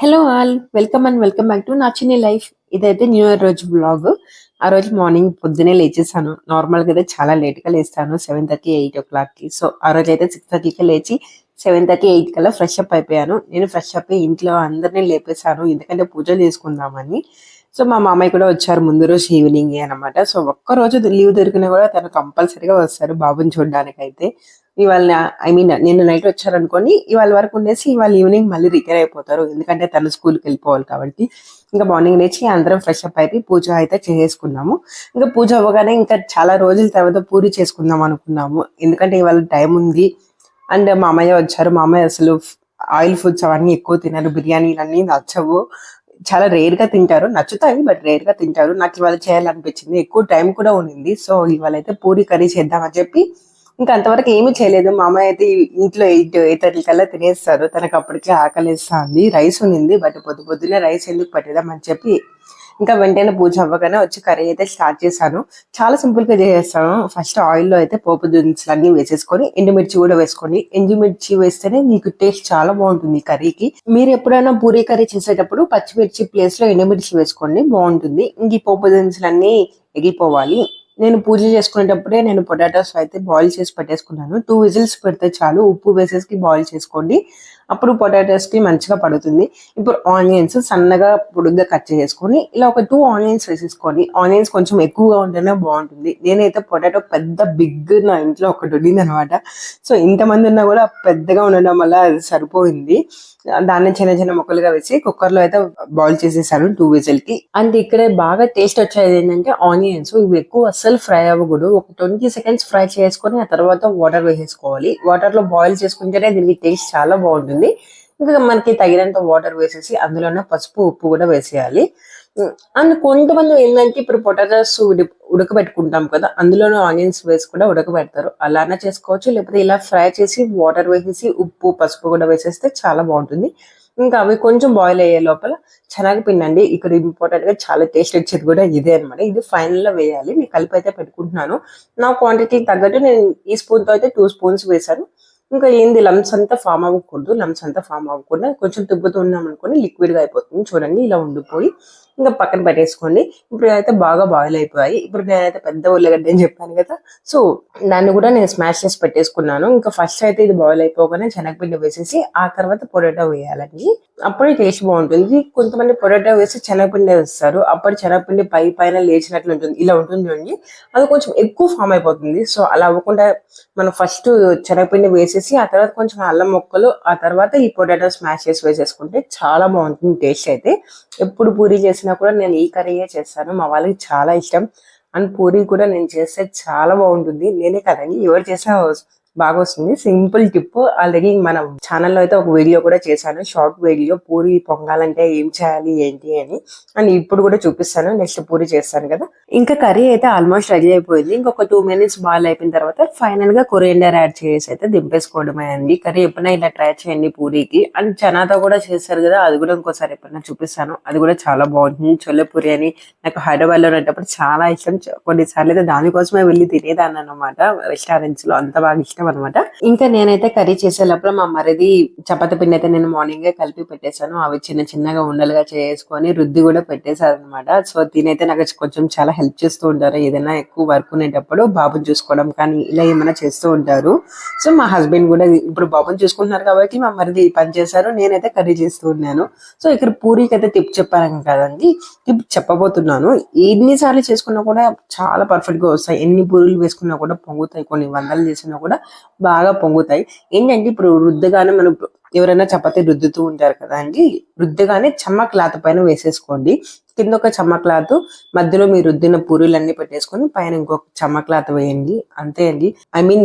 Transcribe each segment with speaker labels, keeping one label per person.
Speaker 1: Hello all welcome back to నా చిన్ని life. ఇదైతే న్యూ ఇయర్ రోజు బ్లాగ్. ఆ రోజు మార్నింగ్ పొద్దునే లేచేసాను. నార్మల్గా అయితే చాలా లేట్గా లేస్తాను, 7:30 8 o'clock కి. సో ఆ రోజు అయితే 6:30కి లేచి 7:30 8 కల్లా ఫ్రెష్ అప్ అయిపోయాను. నేను ఫ్రెష్ అప్ అయ్యి ఇంట్లో అందరినీ లేపేశాను, ఎందుకంటే పూజలు చేసుకుందామని. సో మా మామయ్య కూడా వచ్చారు ముందు రోజు ఈవినింగ్ అనమాట. సో ఒక్క రోజు లీవ్ దొరికినా కూడా తను కంపల్సరీగా వస్తారు బాబుని చూడడానికి. అయితే ఇవాళ నిన్న నైట్ వచ్చారనుకోని ఇవాళ వరకు ఉండేసి ఇవాళ ఈవినింగ్ మళ్ళీ రిటైర్ అయిపోతారు, ఎందుకంటే తను స్కూల్కి వెళ్ళిపోవాలి కాబట్టి. ఇంకా మార్నింగ్ లేచి అందరం ఫ్రెష్ అప్ అయిపోయి పూజ అయితే చేసుకున్నాము. ఇంకా పూజ అవ్వగానే ఇంకా చాలా రోజుల తర్వాత పూరి చేసుకుందాం అనుకున్నాము, ఎందుకంటే ఇవాళ టైం ఉంది. అండ్ మా అమ్మయ్య వచ్చారు. మా అమ్మయ్య అసలు ఆయిల్ ఫుడ్స్ అవన్నీ ఎక్కువ తినరు, బిర్యానీలు అన్నీ నచ్చవు, చాలా రేర్ గా తింటారు, నచ్చుతాయి బట్ రేర్ గా తింటారు. నాకు ఇవాళ చేయాలనిపించింది, ఎక్కువ టైం కూడా ఉండింది. సో ఇవాళ అయితే పూరి కర్రీ చేద్దామని చెప్పి ఇంకా అంతవరకు ఏమీ చేయలేదు. మా అమ్మాయి అయితే ఇంట్లో 8 కల్లా తినేస్తారు, తనకు అప్పటికే ఆకలిస్తుంది. రైస్ ఉండింది బట్ పొద్దునే రైస్ ఎందుకు పెట్టేద్దామని చెప్పి ఇంకా వెంటనే పూజ అవ్వగానే వచ్చి కర్రీ అయితే స్టార్ట్ చేశాను. చాలా సింపుల్ గా చేసేస్తాను. ఫస్ట్ ఆయిల్ లో అయితే పోపు దినుసులు అన్ని వేసేసుకొని ఎండుమిర్చి కూడా వేసుకోండి. ఎండుమిర్చి వేస్తేనే మీకు టేస్ట్ చాలా బాగుంటుంది కర్రీకి. మీరు ఎప్పుడైనా పూరీ కర్రీ చేసేటప్పుడు పచ్చిమిర్చి ప్లేస్ లో ఎండుమిర్చి వేసుకోండి, బాగుంటుంది. ఇంక ఈ పోపు దినుసులు అన్ని ఎగిపోవాలి. నేను పూజ చేసుకునేటప్పుడే నేను పొటాటోస్ అయితే బాయిల్ చేసి పెట్టేసుకున్నాను. 2 విజిల్స్ పెడితే చాలు, ఉప్పు వేసేసి బాయిల్ చేసుకోండి, అప్పుడు పొటాటోస్ కి మంచిగా పడుతుంది. ఇప్పుడు ఆనియన్స్ సన్నగా పొడుగ్గా కట్ చేసుకొని ఇలా ఒక 2 ఆనియన్స్ వేసేసుకోండి. ఆనియన్స్ కొంచెం ఎక్కువగా ఉంటేనే బాగుంటుంది. నేనైతే పొటాటో పెద్ద బిగ్ నా ఇంట్లో ఒకటి ఉండింది అనమాట. సో ఇంతమంది ఉన్నా కూడా పెద్దగా ఉండడం వల్ల అది సరిపోయింది. దాన్ని చిన్న చిన్న ముక్కలుగా వేసి కుక్కర్ లో అయితే బాయిల్ చేసేసాను 2 విజిల్ కి. అండ్ ఇక్కడ బాగా టేస్ట్ వచ్చేది ఏంటంటే ఆనియన్స్ ఇవి ఎక్కువ అస్సలు ఫ్రై అవ్వకూడదు. ఒక 20 seconds ఫ్రై చేసుకొని ఆ తర్వాత వాటర్ వేసేసుకోవాలి. వాటర్ లో బాయిల్ చేసుకుంటేనే దీనికి టేస్ట్ చాలా బాగుంటుంది. ఇంకా మనకి తగినంత వాటర్ వేసేసి అందులోనే పసుపు ఉప్పు కూడా వేసేయాలి. అండ్ కొంతమంది ఏంటంటే ఇప్పుడు పొటాటోస్ ఉడకబెట్టుకుంటాం కదా, అందులోనే ఆనియన్స్ వేసి కూడా ఉడకబెడతారు. అలానే చేసుకోవచ్చు, లేకపోతే ఇలా ఫ్రై చేసి వాటర్ వేసేసి ఉప్పు పసుపు కూడా వేసేస్తే చాలా బాగుంటుంది. ఇంకా అవి కొంచెం బాయిల్ అయ్యే లోపల శనగపిండి అండి, ఇక్కడ ఇంపార్టెంట్ గా చాలా టేస్ట్ వచ్చేది కూడా ఇదే అనమాట. ఇది ఫైనల్ లో వేయాలి. నేను కలిపి అయితే పెట్టుకుంటున్నాను. నా క్వాంటిటీ తగ్గట్టు నేను ఈ స్పూన్ తో అయితే 2 స్పూన్స్ వేసాను. ఇంకా ఏంది లమ్స్ అంతా ఫామ్ అవ్వకూడదు, లమ్స్ అంతా ఫామ్ అవ్వకుండా కొంచెం తిప్పుతూ ఉన్నాం అనుకోని లిక్విడ్ గా అయిపోతుంది. చూడండి ఇలా ఉండిపోయి ఇంకా పక్కన పెట్టేసుకోండి. ఇప్పుడు అయితే బాగా బాయిల్ అయిపోయాయి. ఇప్పుడు నేనైతే పెద్ద ఉల్లగడ్డ అని చెప్పాను కదా, సో దాన్ని కూడా నేను స్మాష్ చేసి పెట్టేసుకున్నాను. ఇంకా ఫస్ట్ అయితే ఇది బాయిల్ అయిపోగానే శనగపిండి వేసేసి ఆ తర్వాత పొటాటో వేయాలండి, అప్పుడే టేస్ట్ బాగుంటుంది. కొంతమంది పొటాటో వేసి శనగపిండి వేస్తారు, అప్పుడు శనగపిండి పైన లేచినట్లు ఉంటుంది, ఇలా ఉంటుంది చూడండి, అది కొంచెం ఎక్కువ ఫామ్ అయిపోతుంది. సో అలా అవ్వకుండా మనం ఫస్ట్ శనగపిండి వేసేసి ఆ తర్వాత కొంచెం అల్లం ముక్కలు ఆ తర్వాత ఈ పొటాటో స్మాష్ చేసి వేసేసుకుంటే చాలా బాగుంటుంది టేస్ట్ అయితే. ఎప్పుడు పూరి చేసినా కూడా నేను ఈ కర్రీయే చేస్తాను, మా వాళ్ళకి చాలా ఇష్టం. అండ్ పూరి కూడా నేను చేస్తే చాలా బాగుంటుంది. నేనే కదండి, ఎవరు చేసినా బాగా వస్తుంది. సింపుల్ టిప్, ఆల్రెడీ మన ఛానల్లో అయితే ఒక వీడియో కూడా చేశాను, షార్ట్ వీడియో, పూరి పొంగాలంటే ఏం చేయాలి ఏంటి అని. అండ్ ఇప్పుడు కూడా చూపిస్తాను, నెక్స్ట్ పూరి చేస్తాను కదా. ఇంకా కర్రీ అయితే ఆల్మోస్ట్ రెడీ అయిపోయింది. ఇంకొక 2 minutes బాయిల్ అయిపోయిన తర్వాత ఫైనల్ గా కొరియండర్ యాడ్ చేసి అయితే దింపేసుకోవడమే అండి. కర్రీ ఎప్పుడైనా ఇలా ట్రై చేయండి పూరికి. అండ్ చనాతో కూడా చేస్తారు కదా, అది కూడా ఇంకోసారి ఎప్పుడైనా చూపిస్తాను, అది కూడా చాలా బాగుంటుంది. చొల్లే పూరి అని నాకు హైదరాబాద్ లో ఉన్నప్పుడు చాలా ఇష్టం. కొన్నిసార్లు అయితే దానికోసమే వెళ్ళి తినేదాన్ని అనమాట, రెస్టారెంట్స్ లో, అంత బాగా ఇష్టం అనమాట. ఇంకా నేనైతే కర్రీ చేసేటప్పుడు మా మరిది చపాతి పిండి అయితే నేను మార్నింగే కలిపి పెట్టేశాను. అవి చిన్న చిన్నగా ఉండలుగా చేసుకొని రుద్ది కూడా పెట్టేశారు అనమాట. సో దీనైతే నాకు కొంచెం చాలా హెల్ప్ చేస్తూ ఉంటారు, ఏదైనా ఎక్కువ వర్క్ ఉండేటప్పుడు బాబుని చూసుకోవడం కానీ ఇలా ఏమైనా చేస్తూ ఉంటారు. సో మా హస్బెండ్ కూడా ఇప్పుడు బాబుని చూసుకుంటున్నారు కాబట్టి మా మరిది పని చేశారు, నేనైతే కర్రీ చేస్తూ ఉన్నాను. సో ఇక్కడ పూరికి అయితే టిప్ చెప్పాను కదండి, టిప్ చెప్పబోతున్నాను. ఎన్నిసార్లు చేసుకున్నా కూడా చాలా పర్ఫెక్ట్ గా వస్తాయి. ఎన్ని పూరీలు వేసుకున్నా కూడా పొంగుతాయి, కొన్ని వందలు చేసినా కూడా బాగా పొంగుతాయి. ఏంటంటే ఇప్పుడు రుద్దగానే మనం ఎవరైనా చపాతీ రుద్దుతూ ఉంటారు కదా అండి, రుద్దగానే చెమ్మ క్లాత్ పైన వేసేసుకోండి. కింద ఒక చెమ్మ క్లాత్, మధ్యలో మీరు రుద్దిన పూరీలన్నీ పెట్టేసుకొని పైన ఇంకొక చెమ్మ క్లాత్ వేయండి, అంతే అండి.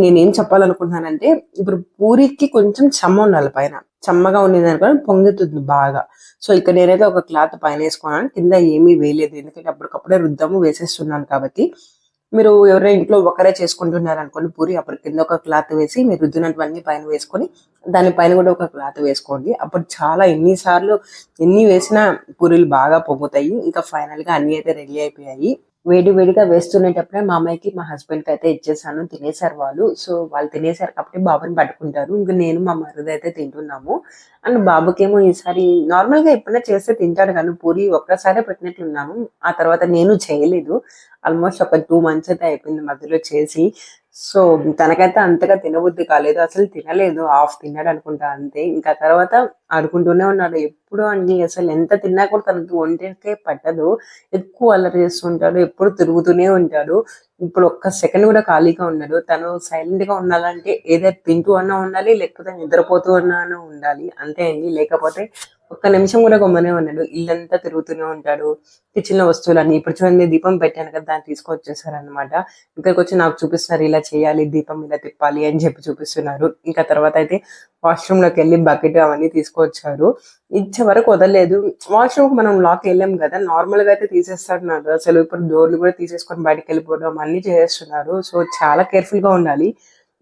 Speaker 1: నేనేం చెప్పాలనుకుంటున్నానంటే ఇప్పుడు పూరికి కొంచెం చెమ్మ ఉండాలి పైన, చెమ్మగా ఉండేది అనుకో పొంగుతుంది బాగా. సో ఇక్కడ నేనైతే ఒక క్లాత్ పైన వేసుకున్నాను, కింద ఏమీ వేయలేదు, ఎందుకంటే అప్పటికప్పుడే రుద్దాము వేసేస్తున్నాను కాబట్టి. మీరు ఎవరైనా ఇంట్లో ఒకరే చేసుకుంటున్నారు అనుకోండి పూరి, అప్పుడు కింద ఒక క్లాత్ వేసి మీరు రుద్దినటువన్నీ పైన వేసుకొని దానిపైన కూడా ఒక క్లాత్ వేసుకోండి. అప్పుడు చాలా ఎన్ని వేసినా పూరీలు బాగా పొంగుతాయి. ఇంకా ఫైనల్ గా అన్ని అయితే రెడీ అయిపోయాయి. వేడి వేడిగా వేస్తునేటప్పుడే మా అమ్మాయికి మా హస్బెండ్కి అయితే ఇచ్చేసాను. తినేసారు వాళ్ళు. సో వాళ్ళు తినేసారు కాబట్టి బాబుని పట్టుకుంటారు. ఇంక నేను మా మరిది అయితే తింటున్నాము. అండ్ బాబుకేమో ఈసారి నార్మల్గా ఎప్పుడైనా చేస్తే తింటాడు కానీ పూరి ఒక్కసారే పెట్టినట్లున్నాను. ఆ తర్వాత నేను చేయలేదు. ఆల్మోస్ట్ ఒక 2 మంత్స్ అయితే అయిపోయింది మధ్యలో చేసి. సో తనకైతే అంతగా తినబుద్ధి కాలేదు. అసలు తినలేదు. హాఫ్ తిన్నాడు అనుకుంటా అంతే. ఇంకా తర్వాత ఆడుకుంటూనే ఉన్నాడు. ఎప్పుడు అండి అసలు ఎంత తిన్నా కూడా తనకి ఒంటికే పట్టదు. ఎక్కువ అల్లరి చేస్తుంటాడు. ఎప్పుడు తిరుగుతూనే ఉంటాడు. ఇప్పుడు ఒక్క సెకండ్ కూడా ఖాళీగా ఉండడు. తను సైలెంట్ గా ఉండాలంటే ఏదో తింటూ అన్నా ఉండాలి, లేకపోతే నిద్రపోతూ అన్నా ఉండాలి. అంతే అండి. లేకపోతే ఒక్క నిమిషం కూడా గమ్మనే ఉన్నాడు. ఇల్లంతా తిరుగుతూనే ఉంటాడు. కిచెన్ లో వస్తువులన్నీ ఇప్పుడు చూడండి దీపం పెట్టాను కదా దాన్ని తీసుకొచ్చేసారు అనమాట. ఇక్కడికి వచ్చి నాకు చూపిస్తున్నారు ఇలా చేయాలి, దీపం ఇలా తిప్పాలి అని చెప్పి చూపిస్తున్నారు. ఇంకా తర్వాత అయితే వాష్రూమ్ లోకి వెళ్ళి బకెట్ అవన్నీ తీసుకొచ్చారు. ఇచ్చే వరకు వదలలేదు. వాష్రూమ్ మనం లాక్ వెళ్ళాం కదా, నార్మల్ గా అయితే తీసేస్తున్నారు. అసలు ఇప్పుడు డోర్లు కూడా తీసేసుకొని బయటకు వెళ్ళిపోవడం అన్ని చేస్తున్నారు. సో చాలా కేర్ఫుల్ గా ఉండాలి.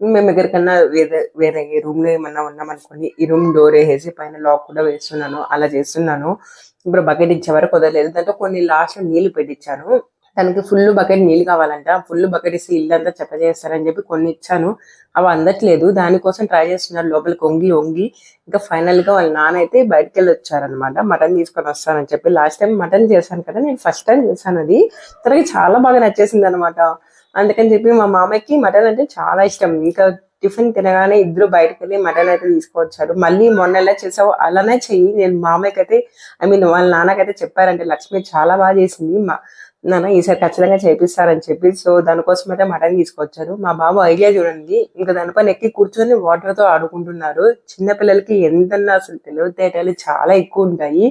Speaker 1: మేము ఎక్కడికన్నా వేరే వేరే రూమ్ లో ఏమన్నా ఉన్నాం అనుకోండి, ఈ రూమ్ డోర్ వేసేసి పైన లాక్ కూడా వేస్తున్నాను. అలా చేస్తున్నాను. ఇప్పుడు బకెట్ ఇచ్చే వరకు వదలలేదు. దాంట్లో కొన్ని లాస్ట్ నీళ్లు పెట్టించాను. తనకి ఫుల్ బకెట్ నీళ్ళు కావాలంట. ఫుల్ బకెట్ ఇస్తే ఇల్లంతా చెత్త చేస్తారని చెప్పి కొన్ని ఇచ్చాను. అవి అందట్లేదు. దానికోసం ట్రై చేస్తున్నారు లోపలికి వంగి వంగి. ఇంకా ఫైనల్ గా వాళ్ళ నాన్న అయితే బయటకు వెళ్ళి వచ్చారనమాట. మటన్ తీసుకొని వస్తానని చెప్పి. లాస్ట్ టైం మటన్ చేశాను కదా, నేను ఫస్ట్ టైం చేశాను అది. తనకి చాలా బాగా నచ్చేసింది అనమాట. అందుకని చెప్పి మా మామయ్యకి మటన్ అంటే చాలా ఇష్టం. ఇంకా టిఫిన్ తినగానే ఇద్దరు బయటకు వెళ్ళి మటన్ అయితే తీసుకొచ్చారు. మళ్ళీ మొన్న ఎలా చేసావు అలానే చెయ్యి. నేను మామయ్యకి అయితే వాళ్ళ నాన్నకైతే చెప్పారంటే లక్ష్మి చాలా బాగా చేసింది నాన్న ఈసారి ఖచ్చితంగా చేపిస్తారని చెప్పి. సో దానికోసం అయితే మటన్ తీసుకొచ్చారు. మా బాబు ఐడియా చూడండి, ఇంకా దానిపైన ఎక్కి కూర్చొని వాటర్ తో ఆడుకుంటున్నారు. చిన్న పిల్లలకి ఎంతన్నా అసలు తెలివితేటలు చాలా ఎక్కువ ఉంటాయి.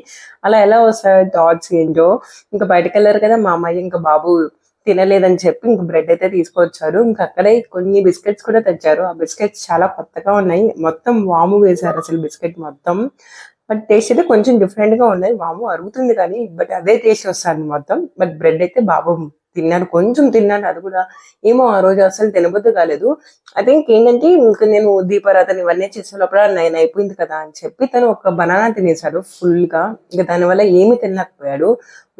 Speaker 1: అలా ఎలా వస్తాయి థాట్స్ ఏంటో. ఇంకా బయటకు వెళ్ళారు కదా మా అమ్మాయి ఇంకా బాబు తినలేదని చెప్పి ఇంక బ్రెడ్ అయితే తీసుకొచ్చారు. ఇంకా అక్కడే కొన్ని బిస్కెట్స్ కూడా తెచ్చారు. ఆ బిస్కెట్స్ చాలా కొత్తగా ఉన్నాయి. మొత్తం వాము వేశారు అసలు బిస్కెట్ మొత్తం. బట్ టేస్ట్ అయితే కొంచెం డిఫరెంట్ గా ఉన్నాయి. వాము అరుగుతుంది కానీ బట్ అదే టేస్ట్ వస్తుంది మొత్తం. బట్ బ్రెడ్ అయితే బాబు తిన్నాడు, కొంచెం తిన్నాడు. అది కూడా ఏమో ఆ రోజు అసలు తినబుద్ధి కాలేదు. ఐ థింక్ ఏంటంటే ఇంకా నేను దీపారాధన ఇవన్నీ చేసే లోపల 9 అయిపోయింది కదా అని చెప్పి తను ఒక బనానా తినేశాడు ఫుల్ గా. ఇంకా దానివల్ల ఏమీ తినలేకపోయాడు.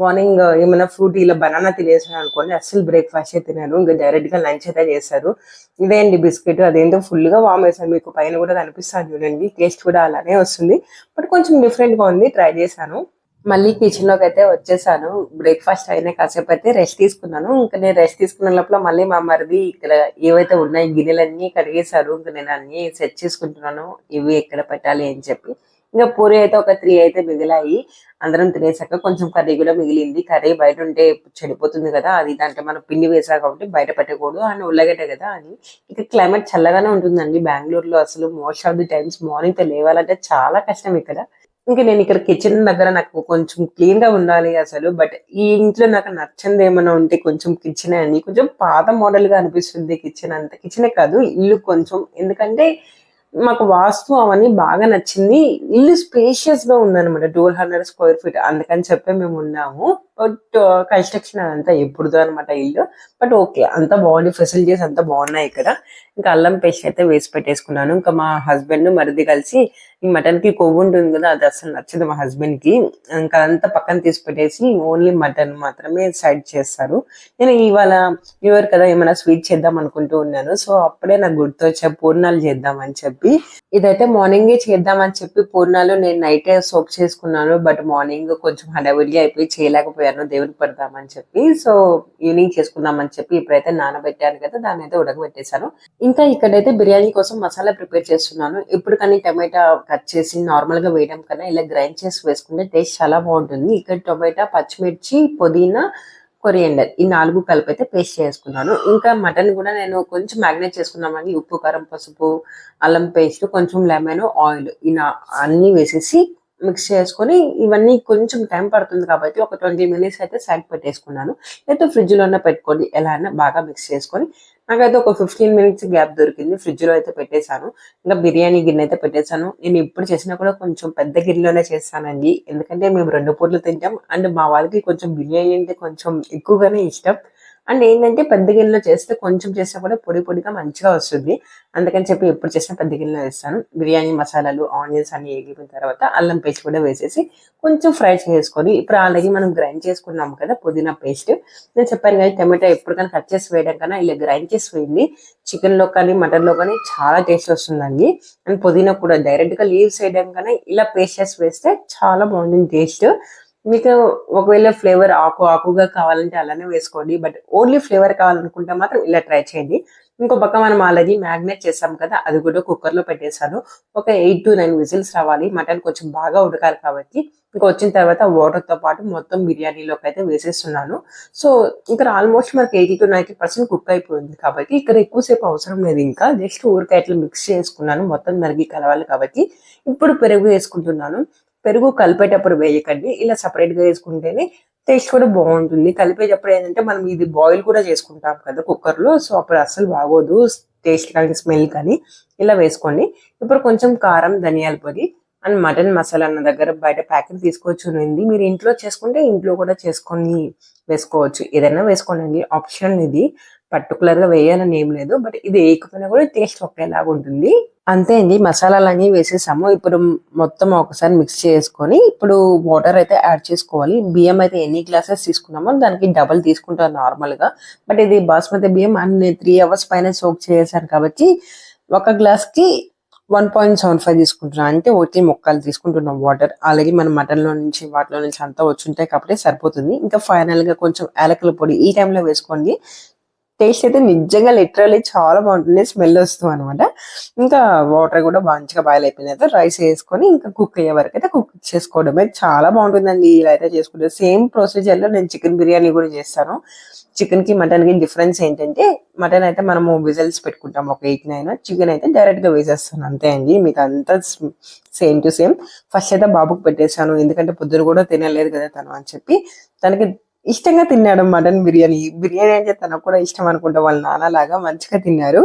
Speaker 1: మార్నింగ్ ఏమైనా ఫ్రూట్ ఇలా బనానా తినేసాను అనుకోండి, అస్సలు బ్రేక్ఫాస్ట్ తినాను. ఇంకా డైరెక్ట్ గా లంచ్ అయితే చేశారు. ఇదే అండి బిస్కెట్. అదేంటో ఫుల్ గా వామ్ వేసాను. మీకు పైన కూడా కనిపిస్తాను చూడండి. టేస్ట్ కూడా అలానే వస్తుంది. బట్ కొంచెం డిఫరెంట్ గా ఉంది. ట్రై చేశాను. మళ్ళీ కిచెన్ లోకి అయితే వచ్చేసాను. బ్రేక్ఫాస్ట్ అయినా కాసేపు అయితే రెస్ట్ తీసుకున్నాను. ఇంకా నేను రెస్ట్ తీసుకున్న లోపల మళ్ళీ మా మరిది ఇక్కడ ఏవైతే ఉన్నాయి గిన్నెలన్నీ కడిగేశారు. ఇంకా నేను అన్ని సెట్ చేసుకుంటున్నాను, ఇవి ఎక్కడ పెట్టాలి అని చెప్పి. ఇంకా పూరి అయితే ఒక 3 అయితే మిగిలాయి. అందరం తినేసాక కొంచెం కర్రీ కూడా మిగిలింది. కర్రీ బయట ఉంటే చెడిపోతుంది కదా, అది దాంట్లో మనం పిండి వేసా కాబట్టి బయట పెట్టకూడదు అని ఉల్లగడ్డ కదా అని. ఇక క్లైమేట్ చల్లగానే ఉంటుందండి బెంగళూరులో. అసలు most of the times morning తో లేవాలంటే చాలా కష్టం ఇక్కడ. ఇంకా నేను ఇక్కడ కిచెన్ దగ్గర నాకు కొంచెం క్లీన్ గా ఉండాలి అసలు. బట్ ఈ ఇంట్లో నాకు నచ్చంది ఏమైనా ఉంటే కొంచెం కిచెన్ అండి. కొంచెం పాత మోడల్ గా అనిపిస్తుంది కిచెన్ అంతా. కిచెనే కాదు ఇల్లు కొంచెం. ఎందుకంటే మాకు వాస్తు అవన్నీ బాగా నచ్చింది. ఇల్లు స్పేషియస్ గా ఉందన్నమాట. 1200 స్క్వేర్ ఫీట్. అందుకని చెప్పి మేము ఉన్నాము. బట్ కన్స్ట్రక్షన్ అదంతా ఎప్పుడుదో అనమాట ఇల్లు. బట్ ఓకే అంతా బాగుంది. ఫెసిలిటీస్ అంతా బాగున్నాయి ఇక్కడ. ఇంకా అల్లం పేస్ట్ అయితే వేసి పెట్టేసుకున్నాను. ఇంకా మా హస్బెండ్ మరిది కలిసి ఈ మటన్ కి కొవ్వు ఉంటుంది కదా, అది అసలు నచ్చదు మా హస్బెండ్ కి. ఇంకా అదంతా పక్కన తీసి పెట్టేసి ఓన్లీ మటన్ మాత్రమే సైడ్ చేస్తారు. నేను ఇవాళ న్యూ ఇయర్ కదా ఏమైనా స్వీట్ చేద్దాం అనుకుంటూ ఉన్నాను. సో అప్పుడే నాకు గుర్తొచ్చే పూర్ణాలు చేద్దాం అని చెప్పి. ఇదైతే మార్నింగే చేద్దామని చెప్పి పూర్ణాలు నేను నైటే సోక్ చేసుకున్నాను. బట్ మార్నింగ్ కొంచెం హడావిడిగా అయిపోయి చేయలేకపోయాను దేవుడికి పెడదామని చెప్పి. సో ఈవినింగ్ చేసుకుందామని చెప్పి ఇప్పుడైతే నానబెట్టాను కదా, దాన్ని అయితే ఉడకబెట్టేశాను. ఇంకా ఇక్కడైతే బిర్యానీ కోసం మసాలా ప్రిపేర్ చేస్తున్నాను. ఇప్పుడు కానీ టమాటా కట్ చేసి నార్మల్ గా వేయడం కన్నా ఇలా గ్రైండ్ చేసి వేసుకుంటే టేస్ట్ చాలా బాగుంటుంది. ఇక్కడ టొమాటా, పచ్చిమిర్చి, పుదీనా, కొరియండర్ ఈ 4 కలిపి అయితే పేస్ట్ చేసుకున్నాను. ఇంకా మటన్ కూడా నేను కొంచెం మ్యాగ్నేట్ చేసుకున్నామని ఉప్పు, కారం, పసుపు, అల్లం పేస్ట్, కొంచెం లెమన్, ఆయిల్ అన్ని వేసేసి మిక్స్ చేసుకొని ఇవన్నీ కొంచెం టైం పడుతుంది కాబట్టి ఒక 20 మినిట్స్ అయితే సైడ్ పెట్టేసుకున్నాను. అయితే ఫ్రిడ్జ్ లోనే పెట్టుకోండి, ఎలా అయినా బాగా మిక్స్ చేసుకొని. నాకైతే ఒక 15 మినిట్స్ గ్యాప్ దొరికింది. ఫ్రిడ్జ్ లో అయితే పెట్టేశాను. ఇంకా బిర్యానీ గిన్నె అయితే పెట్టేశాను. నేను ఇప్పుడు చేసినా కూడా కొంచెం పెద్ద గిన్నెలోనే చేస్తానండి. ఎందుకంటే మేము 2 పూటలు తింటాం. అండ్ మా వాళ్ళకి కొంచెం బిర్యానీ అంటే కొంచెం ఎక్కువగానే ఇష్టం. అండ్ ఏంటంటే పెద్ద గిన్నెలో చేస్తే కొంచెం చేస్తే కూడా పొడి పొడిగా మంచిగా వస్తుంది. అందుకని చెప్పి ఎప్పుడు చేసినా పెద్ద గిన్నెలో వేస్తాను. బిర్యానీ మసాలాలు ఆనియన్స్ అన్ని వేగిన తర్వాత అల్లం పేస్ట్ కూడా వేసేసి కొంచెం ఫ్రై చేసుకొని ఇప్పుడు ఆల్రెడీ మనం గ్రైండ్ చేసుకున్నాం కదా పుదీనా పేస్ట్. నేను చెప్పాను కదా టమాటా ఎప్పుడు కానీ కట్ చేసి వేయడం కన్నా ఇలా గ్రైండ్ చేసి వేయండి. చికెన్ లో కానీ మటన్ లో కానీ చాలా టేస్ట్ వస్తుందండి. అండ్ పుదీనా కూడా డైరెక్ట్ గా లీవ్స్ వేయడం కన్నా ఇలా పేస్ట్ చేసి వేస్తే చాలా బాగుంటుంది టేస్ట్. మీకు ఒకవేళ ఫ్లేవర్ ఆకుగా కావాలంటే అలానే వేసుకోండి. బట్ ఓన్లీ ఫ్లేవర్ కావాలనుకుంటే మాత్రం ఇలా ట్రై చేయండి. ఇంకో పక్క మనం ఆల్రెడీ మ్యాగ్నేట్ చేసాం కదా, అది కూడా కుక్కర్ లో పెట్టేశాను. ఒక 8 to 9 విజిల్స్ రావాలి. మటన్ కొంచెం బాగా ఉడకాలి కాబట్టి ఇంకా వచ్చిన తర్వాత వాటర్ తో పాటు మొత్తం బిర్యానీలోకి అయితే వేసేస్తున్నాను. సో ఇక్కడ ఆల్మోస్ట్ మనకి 80 to 90% కుక్ అయిపోయింది కాబట్టి ఇక్కడ ఎక్కువసేపు అవసరం లేదు. ఇంకా జస్ట్ ఊరికాయ ఇట్లా మిక్స్ చేసుకున్నాను, మొత్తం మరిగి కలవాలి కాబట్టి. ఇప్పుడు పెరుగు వేసుకుంటున్నాను. పెరుగు కలిపేటప్పుడు వేయకండి, ఇలా సపరేట్ గా వేసుకుంటేనే టేస్ట్ కూడా బాగుంటుంది. కలిపేటప్పుడు ఏంటంటే మనం ఇది బాయిల్ కూడా చేసుకుంటాం కదా కుక్కర్ లో, సో అప్పుడు అస్సలు బాగోదు టేస్ట్ కానీ స్మెల్ కానీ. ఇలా వేసుకోండి. ఇప్పుడు కొంచెం కారం, ధనియాల పొడి అండ్ మటన్ మసాలా అన్న దగ్గర బయట ప్యాకెట్ తీసుకోవచ్చు. మీరు ఇంట్లో చేసుకుంటే ఇంట్లో కూడా చేసుకొని వేసుకోవచ్చు, ఏదైనా వేసుకోండి, ఆప్షన్ ఇది. పర్టికులర్ గా వేయాలని ఏం లేదు, బట్ ఇది వేయకపోయినా కూడా టేస్ట్ ఒకేలాగా ఉంటుంది. అంతే అండి, మసాలాలన్నీ వేసేసాము. ఇప్పుడు మొత్తం ఒకసారి మిక్స్ చేసుకొని ఇప్పుడు వాటర్ అయితే యాడ్ చేసుకోవాలి. బియ్యం అయితే ఎన్ని గ్లాసెస్ తీసుకున్నామో దానికి డబల్ తీసుకుంటాను నార్మల్ గా. బట్ ఇది బాస్మతి బియ్యం అండ్ 3 hours పైన సోక్ చేశాను కాబట్టి ఒక గ్లాస్ కి 1.75 తీసుకుంటున్నాను. అంటే ఒకటి ముక్కలు తీసుకుంటున్నాం వాటర్. ఆల్రెడీ మన మటన్ లో నుంచి వాటిలో నుంచి అంతా వచ్చుంటాయి కాబట్టి సరిపోతుంది. ఇంకా ఫైనల్ గా కొంచెం యాలకుల పొడి ఈ టైంలో వేసుకోండి. టేస్ట్ అయితే నిజంగా లిటరల్లీ చాలా బాగుంటుంది, స్మెల్ వస్తుంది అనమాట. ఇంకా వాటర్ కూడా మంచిగా బాయిల్ అయిపోయిన తర్వాత రైస్ వేసుకొని ఇంకా కుక్ అయ్యే వరకు అయితే కుక్ చేసుకోవడమే. చాలా బాగుంటుందండి ఇలా అయితే చేసుకుంటే. సేమ్ ప్రొసీజర్ లో నేను చికెన్ బిర్యానీ కూడా చేస్తాను. చికెన్ కి మటన్ కి డిఫరెన్స్ ఏంటంటే మటన్ అయితే మనము విజిల్స్ పెట్టుకుంటాం ఒక 8, 9. చికెన్ అయితే డైరెక్ట్ గా వేసేస్తాను అంతే అండి. మీకు అంతా సేమ్ టు సేమ్. ఫస్ట్ అయితే బాబుకి పెట్టేశాను, ఎందుకంటే పొద్దున కూడా తినలేదు కదా తను అని చెప్పి. తనకి ఇష్టంగా తిన్నాడు మటన్ బిర్యానీ. బిర్యానీ అంటే తనకు కూడా ఇష్టం అనుకుంటా, వాళ్ళ నాన్నలాగా మంచిగా తిన్నారు.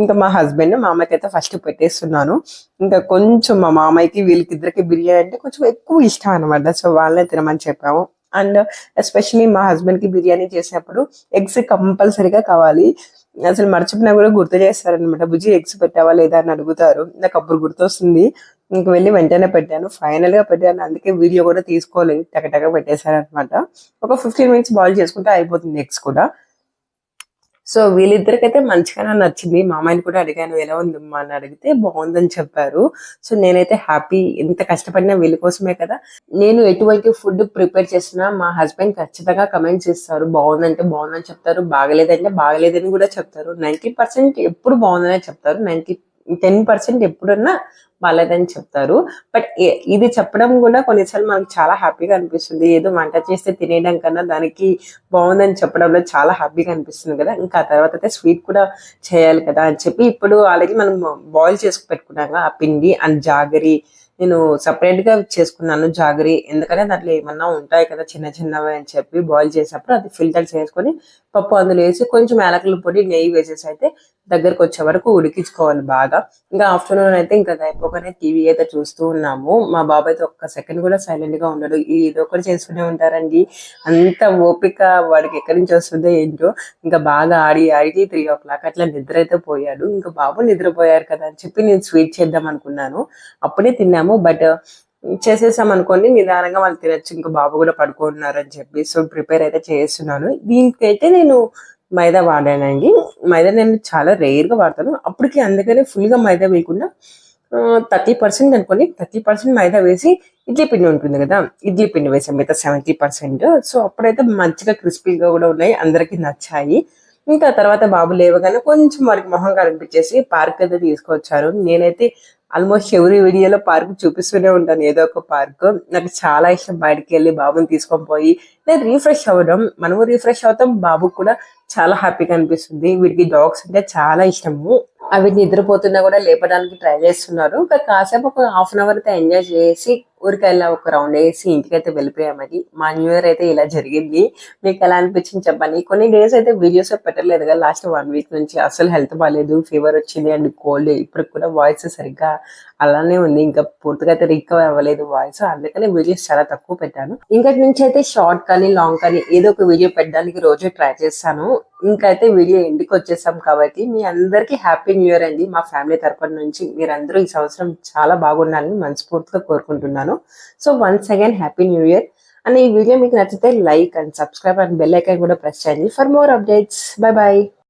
Speaker 1: ఇంకా మా హస్బెండ్ మా అమ్మకి అయితే ఫస్ట్ పెట్టేస్తున్నాను. ఇంకా కొంచెం మా మామయ్యకి వీళ్ళకిద్దరికి బిర్యానీ అంటే కొంచెం ఎక్కువ ఇష్టం అనమాట, సో వాళ్ళనే తినమని చెప్పాము. అండ్ ఎస్పెషలీ మా హస్బెండ్ కి బిర్యానీ చేసినప్పుడు ఎగ్స్ కంపల్సరీగా కావాలి. అసలు మర్చిపోయినా కూడా గుర్తు చేస్తారనమాట, బుజ్జి ఎగ్స్ పెట్టావా లేదా అని అడుగుతారు. నాకు అప్పుడు గుర్తొస్తుంది, ఇంక వెళ్ళి వెంటనే పెట్టాను, ఫైనల్ గా పెట్టాను. అందుకే వీడియో కూడా తీసుకోలేదు, టకటక పెట్టేశాను అనమాట. ఒక 15 minutes బాయిల్ చేసుకుంటే అయిపోతుంది ఎగ్స్ కూడా. సో వీళ్ళిద్దరికైతే మంచిగానే నచ్చింది. మా అమ్మాయిని కూడా అడిగాను ఎలా ఉందమ్మా అని, అడిగితే బాగుందని చెప్పారు. సో నేనైతే హ్యాపీ. ఎంత కష్టపడినా వీళ్ళ కోసమే కదా. నేను ఎటువంటి ఫుడ్ ప్రిపేర్ చేసినా మా హస్బెండ్ ఖచ్చితంగా కమెంట్స్ ఇస్తారు. బాగుందంటే బాగుందని చెప్తారు, బాగలేదంటే బాగలేదని కూడా చెప్తారు. 90% ఎప్పుడు బాగుందనే చెప్తారు, 10% ఎప్పుడన్నా బాగాలేదని చెప్తారు. బట్ ఇది చెప్పడం కూడా కొన్నిసార్లు మనకు చాలా హ్యాపీగా అనిపిస్తుంది. ఏదో వంట చేస్తే తినేయడం కన్నా దానికి బాగుందని చెప్పడంలో చాలా హ్యాపీగా అనిపిస్తుంది కదా. ఇంకా ఆ తర్వాత అయితే స్వీట్ కూడా చేయాలి కదా అని చెప్పి ఇప్పుడు ఆల్రెడీ మనం బాయిల్ చేసుకు పెట్టుకున్నాక ఆ పిండి అండ్ జాగరి నేను సపరేట్ గా చేసుకున్నాను. జాగరి ఎందుకంటే దాంట్లో ఏమన్నా ఉంటాయి కదా చిన్న చిన్నవి అని చెప్పి బాయిల్ చేసినప్పుడు అది ఫిల్టర్ చేసుకొని పప్పు అందులో వేసి కొంచెం యాలకుల పొడి, నెయ్యి వేసేసి అయితే దగ్గరకు వచ్చే వరకు ఉడికించుకోవాలి బాగా. ఇంకా ఆఫ్టర్నూన్ అయితే ఇంకా అయిపోగానే టీవీ అయితే చూస్తూ ఉన్నాము. మా బాబాయ్ అయితే ఒక్క సెకండ్ కూడా సైలెంట్ గా ఉండడు, ఏదో ఒకటి చేస్తూనే ఉంటారండి. అంత ఓపిక వాడికి ఎక్కడి నుంచి వస్తుందో ఏంటో. ఇంకా బాగా ఆడి ఆడి 3 o'clock అట్లా నిద్ర అయితే పోయాడు. ఇంకా బాబు నిద్రపోయారు కదా అని చెప్పి నేను స్వీట్ చేద్దాం అనుకున్నాను. అప్పుడే తిన్నాము, బట్ చేసేసాం అనుకోండి నిదానంగా వాళ్ళు తినచ్చు, ఇంకా బాబు కూడా పడుకుంటున్నారు అని చెప్పి. సో ప్రిపేర్ అయితే చేస్తున్నాను. దీనికైతే నేను మైదా వాడానండి. మైదా నేను చాలా రేర్ గా వాడతాను, అప్పటికి అందుకనే ఫుల్ గా మైదా వేయకుండా 30% అనుకోండి, 30% మైదా వేసి ఇడ్లీ పిండి ఉంటుంది కదా, ఇడ్లీ పిండి వేసాం మిగతా 70%. సో అప్పుడైతే మంచిగా క్రిస్పీగా కూడా ఉన్నాయి, అందరికి నచ్చాయి. ఇంకా తర్వాత బాబు లేవగానే కొంచెం వారికి మొహం కనిపించేసి పార్క్ అయితే తీసుకొచ్చారు. నేనైతే ఆల్మోస్ట్ ఎవరి వీడియోలో పార్క్ చూపిస్తూనే ఉంటాను, ఏదో ఒక పార్క్. నాకు చాలా ఇష్టం బయటకు వెళ్ళి బాబుని తీసుకొని పోయి నేను రీఫ్రెష్ అవ్వడం. మనము రీఫ్రెష్ అవుతాం, బాబుకు కూడా చాలా హ్యాపీగా అనిపిస్తుంది. వీటికి డాగ్స్ అంటే చాలా ఇష్టము. అవి నిద్రపోతున్నా కూడా లేపడానికి ట్రై చేస్తున్నారు. ఇంకా కాసేపు ఒక హాఫ్ అన్ అవర్ అయితే ఎంజాయ్ చేసి ఊరికెళ్ళా ఒక రౌండ్ వేసి ఇంటికైతే వెళ్ళిపోయామని. మా న్యూ ఇయర్ అయితే ఇలా జరిగింది. మీకు ఎలా అనిపించింది చెప్పండి. కొన్ని డేస్ అయితే వీడియోస్ పెట్టలేదు కదా, లాస్ట్ 1 week నుంచి అసలు హెల్త్ బాగాలేదు, ఫీవర్ వచ్చింది అండ్ కోల్డ్. ఇప్పటికి కూడా వాయిస్ సరిగ్గా అలానే ఉంది. ఇంకా పూర్తిగా అయితే రికవర్ అవ్వలేదు వాయిస్, అందుకని వీడియోస్ చాలా తక్కువ పెట్టాను. ఇంకటి నుంచి అయితే షార్ట్ కానీ లాంగ్ కానీ ఏదో ఒక వీడియో పెట్టడానికి రోజు ట్రై చేస్తాను. ఇంకైతే వీడియో ఎండ్కి వచ్చేసాం కాబట్టి మీ అందరికీ హ్యాపీ న్యూ ఇయర్ అండి. మా ఫ్యామిలీ తరపున నుంచి మీరందరూ ఈ సంవత్సరం చాలా బాగుండాలని మనస్ఫూర్తిగా కోరుకుంటున్నాను. So once again happy new year. And ఈ వీడియో మీకు నచ్చితే like and subscribe and bell icon కూడా ప్రెస్ చేయండి for more updates. Bye bye.